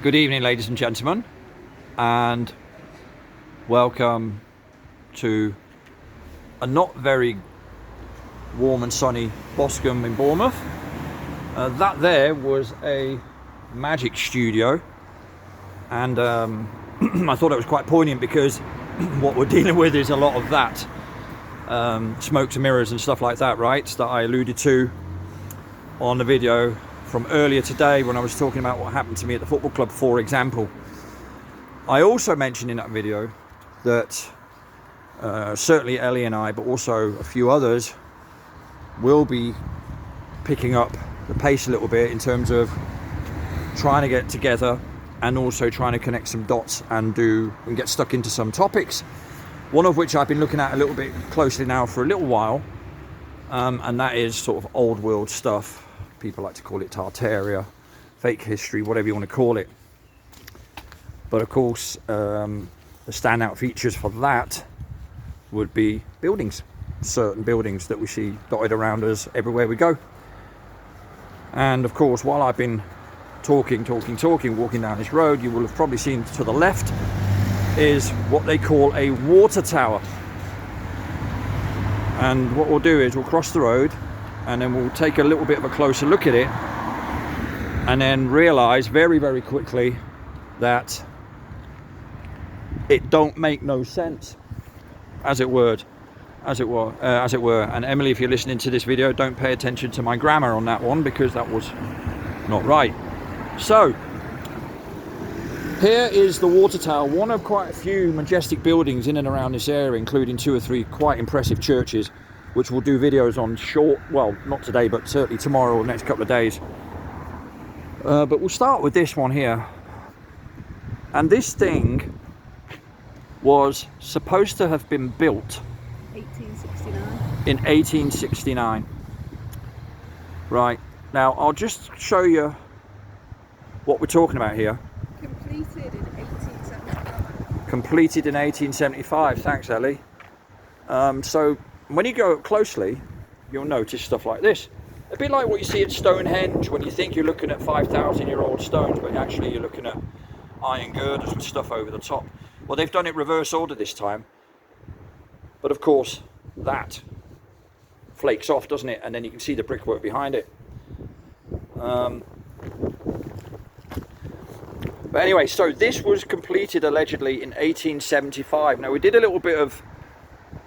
Good evening, ladies and gentlemen, and welcome to a not very warm and sunny Boscombe in Bournemouth. That there was a magic studio, and I thought it was quite poignant because what we're dealing with is a lot of that smokes and mirrors and stuff like that, right, that I alluded to on the video from earlier today when I was talking about what happened to me at the football club, for example. I also mentioned in that video that certainly Ellie and I, but also a few others, will be picking up the pace a little bit in terms of trying to get together and also trying to connect some dots and get stuck into some topics, one of which I've been looking at a little bit closely now for a little while, and that is sort of old world stuff. People like to call it Tartaria, fake history, whatever you want to call it. But of course, the standout features for that would be buildings, certain buildings that we see dotted around us everywhere we go. And of course, while I've been talking, walking down this road, you will have probably seen to the left is what they call a water tower. And what we'll do is we'll cross the road and then we'll take a little bit of a closer look at it and then realize very, very quickly that it don't make no sense, as it were. And Emily, if you're listening to this video, don't pay attention to my grammar on that one, because that was not right. So here is the water tower, one of quite a few majestic buildings in and around this area, including 2 or 3 quite impressive churches, which we'll do videos on not today, but certainly tomorrow or the next couple of days. But we'll start with this one here. And this thing was supposed to have been built 1869. in 1869. Right, now I'll just show you what we're talking about here. Completed in 1875. Completed in 1875, thanks Ellie. So when you go up closely, you'll notice stuff like this. A bit like what you see at Stonehenge when you think you're looking at 5,000-year-old stones, but actually you're looking at iron girders with stuff over the top. Well, they've done it reverse order this time. But of course, that flakes off, doesn't it? And then you can see the brickwork behind it. But anyway, so this was completed allegedly in 1875. Now, we did a little bit of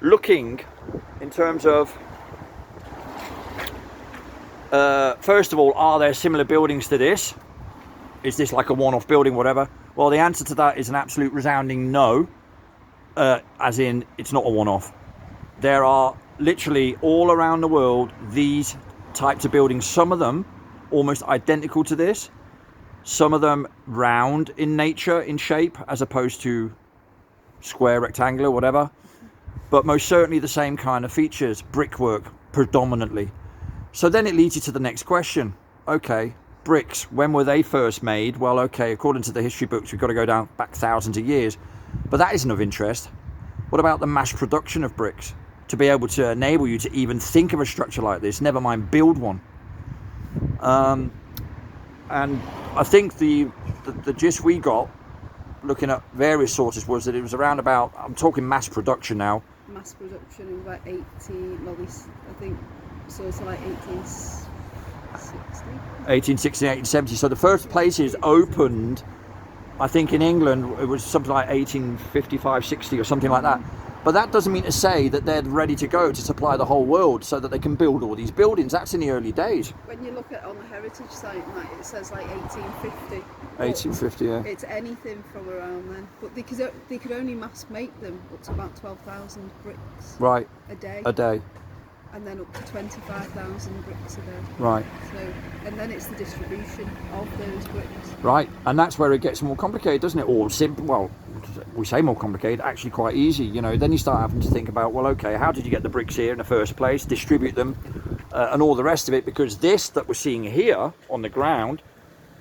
looking in terms of, first of all, are there similar buildings to this? Is this like a one-off building, whatever? Well, the answer to that is an absolute resounding no, as in it's not a one-off. There are literally all around the world these types of buildings, some of them almost identical to this, some of them round in nature, in shape, as opposed to square, rectangular, whatever. But most certainly the same kind of features, brickwork predominantly. So then it leads you to the next question. Okay, bricks, when were they first made? Well, okay, according to the history books, we've got to go down back thousands of years. But that isn't of interest. What about the mass production of bricks? To be able to enable you to even think of a structure like this, never mind build one. And I think the gist we got, looking at various sources, was that it was around about, I'm talking mass production now, Mass production of like 1860. So it's like 1860. 1860, 1870. So the first places opened, I think in England, it was something like 1855, 60 or something like that. But that doesn't mean to say that they're ready to go to supply the whole world so that they can build all these buildings. That's in the early days. When you look at on the heritage site, like it says like 1850. 1850, yeah. It's anything from around then. But they could only mass make them up to about 12,000 bricks Right. a day. A day. And then up to 25,000 bricks a day. Right. So, and then it's the distribution of those bricks. Right, and that's where it gets more complicated, doesn't it? Or simple, well, we say more complicated, actually quite easy, you know. Then you start having to think about, well, okay, how did you get the bricks here in the first place, distribute them, and all the rest of it, because this that we're seeing here on the ground,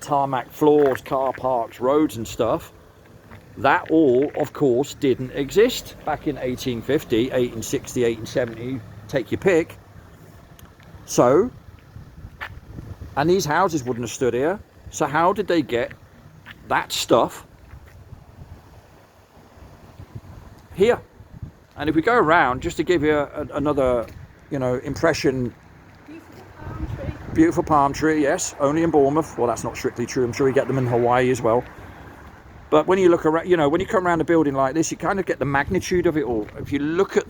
tarmac floors, car parks, roads and stuff, that all, of course, didn't exist back in 1850, 1860, 1870, take your pick. So, and these houses wouldn't have stood here, so how did they get that stuff here. And if we go around, just to give you another, you know, impression. Beautiful palm tree. Beautiful palm tree, yes, only in Bournemouth. Well, that's not strictly true. I'm sure you get them in Hawaii as well. But when you look around, you know, when you come around a building like this, you kind of get the magnitude of it all. If you look at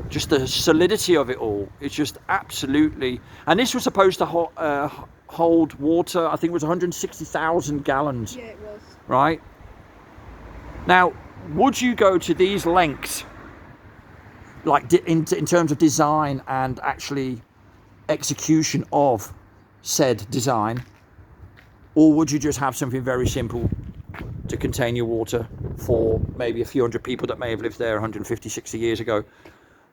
just the solidity of it all, it's just absolutely. And this was supposed to hold water. I think it was 160,000 gallons. Yeah, it was. Right. Now, would you go to these lengths, like in terms of design and actually execution of said design, or would you just have something very simple to contain your water for maybe a few hundred people that may have lived there 150, 60 years ago?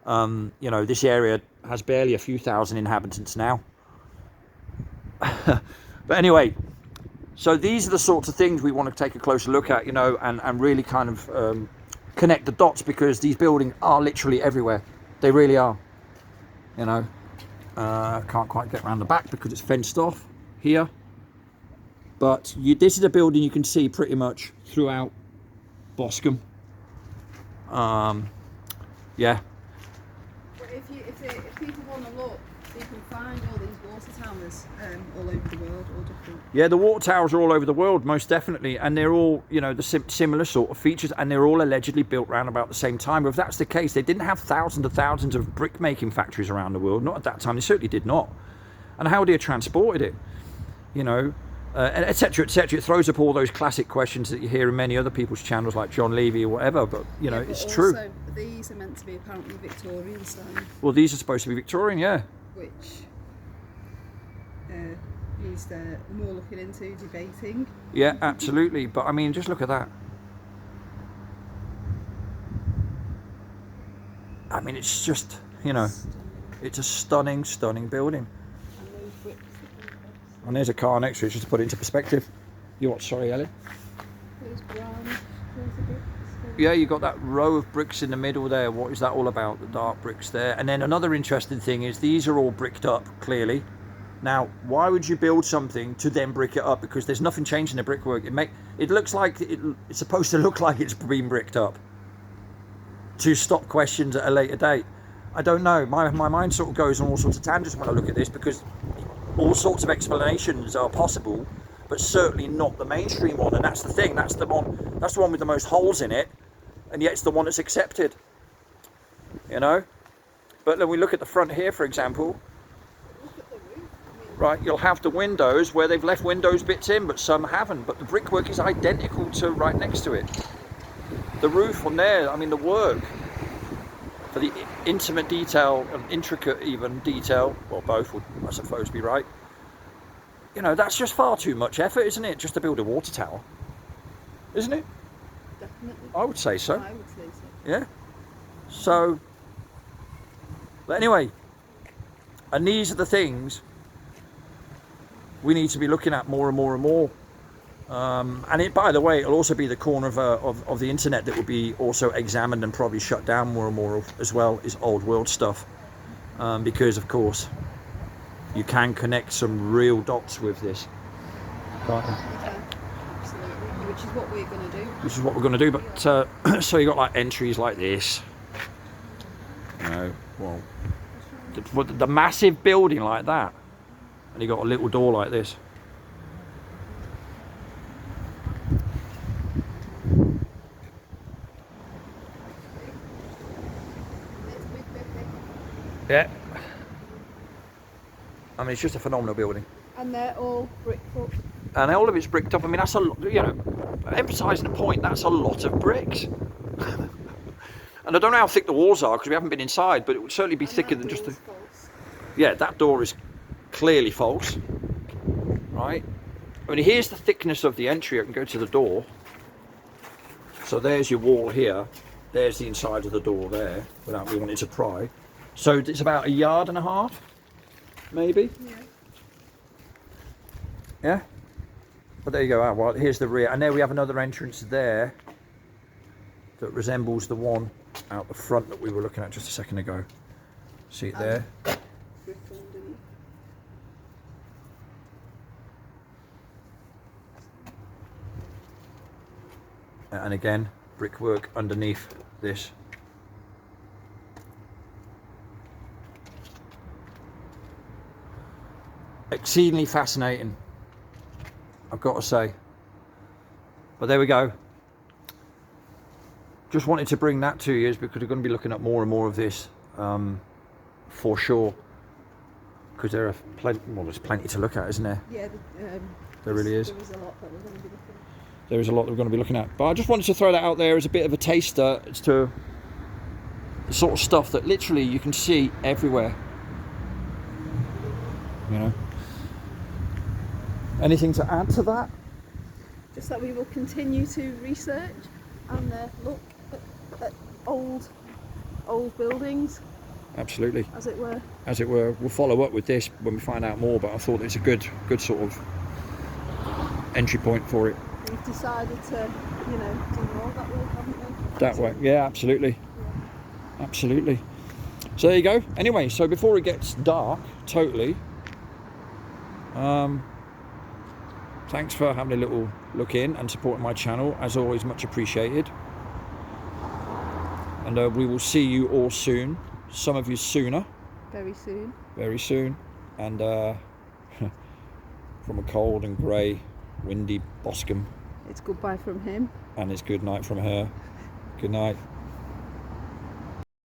You know, this area has barely a few thousand inhabitants now. But anyway, so these are the sorts of things we want to take a closer look at, you know, and really kind of connect the dots, because these buildings are literally everywhere. They really are, you know. Can't quite get around the back because it's fenced off here. But this is a building you can see pretty much throughout Boscombe. Yeah. But if people want to look, they can find all these water towers all over the world, all different. Yeah, the water towers are all over the world, most definitely, and they're all, you know, the similar sort of features, and they're all allegedly built around about the same time. But if that's the case, they didn't have thousands and thousands of brick making factories around the world. Not at that time. They certainly did not. And how would they have transported it? You know, etc., etc. It throws up all those classic questions that you hear in many other people's channels, like John Levy or whatever. But you know, it's true. Also, these are meant to be apparently Victorian style. Well, these are supposed to be Victorian, yeah. Which needs more looking into, debating. Yeah, absolutely. But I mean, just look at that. I mean, it's just, you know, it's a stunning, stunning building. And those bricks. And there's a car next to it, just to put it into perspective. You what? Sorry, Ellie. Those brown bricks. Yeah, you got that row of bricks in the middle there. What is that all about? The dark bricks there. And then another interesting thing is these are all bricked up, clearly. Now, why would you build something to then brick it up? Because there's nothing changed in the brickwork. It looks like it's supposed to look like it's been bricked up to stop questions at a later date. I don't know. My mind sort of goes on all sorts of tangents when I look at this, because all sorts of explanations are possible, but certainly not the mainstream one. And that's the thing. That's the one with the most holes in it, and yet it's the one that's accepted. You know. But then we look at the front here, for example. Right, you'll have the windows where they've left windows bits in, but some haven't. But the brickwork is identical to right next to it. The roof on there, I mean, the work for the intimate detail and intricate even detail, well, both would, I suppose, be right. You know, that's just far too much effort, isn't it, just to build a water tower? Isn't it? Definitely. I would say so. I would say so. Yeah. So, but anyway, and these are the things we need to be looking at more and more and more. And it, by the way, it'll also be the corner of the internet that will be also examined and probably shut down more and more as well, is old world stuff. Because, of course, you can connect some real dots with this. Can't you? Okay. Absolutely. Which is what we're going to do. Which is what we're going to do. But so you got like entries like this. You know, well, the massive building like that. And you got a little door like this. Yeah. I mean, it's just a phenomenal building. And they're all bricked up. And all of it's bricked up. I mean, that's a lot, you know, emphasising the point, that's a lot of bricks. And I don't know how thick the walls are because we haven't been inside, but it would certainly be thicker than just the... Yeah, that door is clearly false. Right? I mean, here's the thickness of the entry. I can go to the door. So there's your wall here. There's the inside of the door there, without me wanting to pry. So it's about 1.5 yards, maybe? Yeah. Yeah? But there you go. Well, here's the rear. And there we have another entrance there that resembles the one out the front that we were looking at just a second ago. See it there? Brick underneath. And again, brickwork underneath this. Exceedingly fascinating, I've got to say. But there we go. Just wanted to bring that to you because we're going to be looking at more and more of this for sure. Because there are plenty, well, there's plenty to look at, isn't there? Yeah, there really is. There is a lot that we're going to be looking at. There is a lot that we're going to be looking at. But I just wanted to throw that out there as a bit of a taster as to the sort of stuff that literally you can see everywhere. You know. Anything to add to that? Just that we will continue to research and look at old buildings. Absolutely. As it were. As it were. We'll follow up with this when we find out more, but I thought it's a good sort of entry point for it. We've decided to, do more that way, haven't we? That way, yeah, absolutely. Yeah. Absolutely. So there you go. Anyway, so before it gets dark, totally, thanks for having a little look in and supporting my channel. As always, much appreciated. And we will see you all soon. Some of you sooner. Very soon. Very soon. And from a cold and grey, windy Boscombe. It's goodbye from him. And it's good night from her. Good night.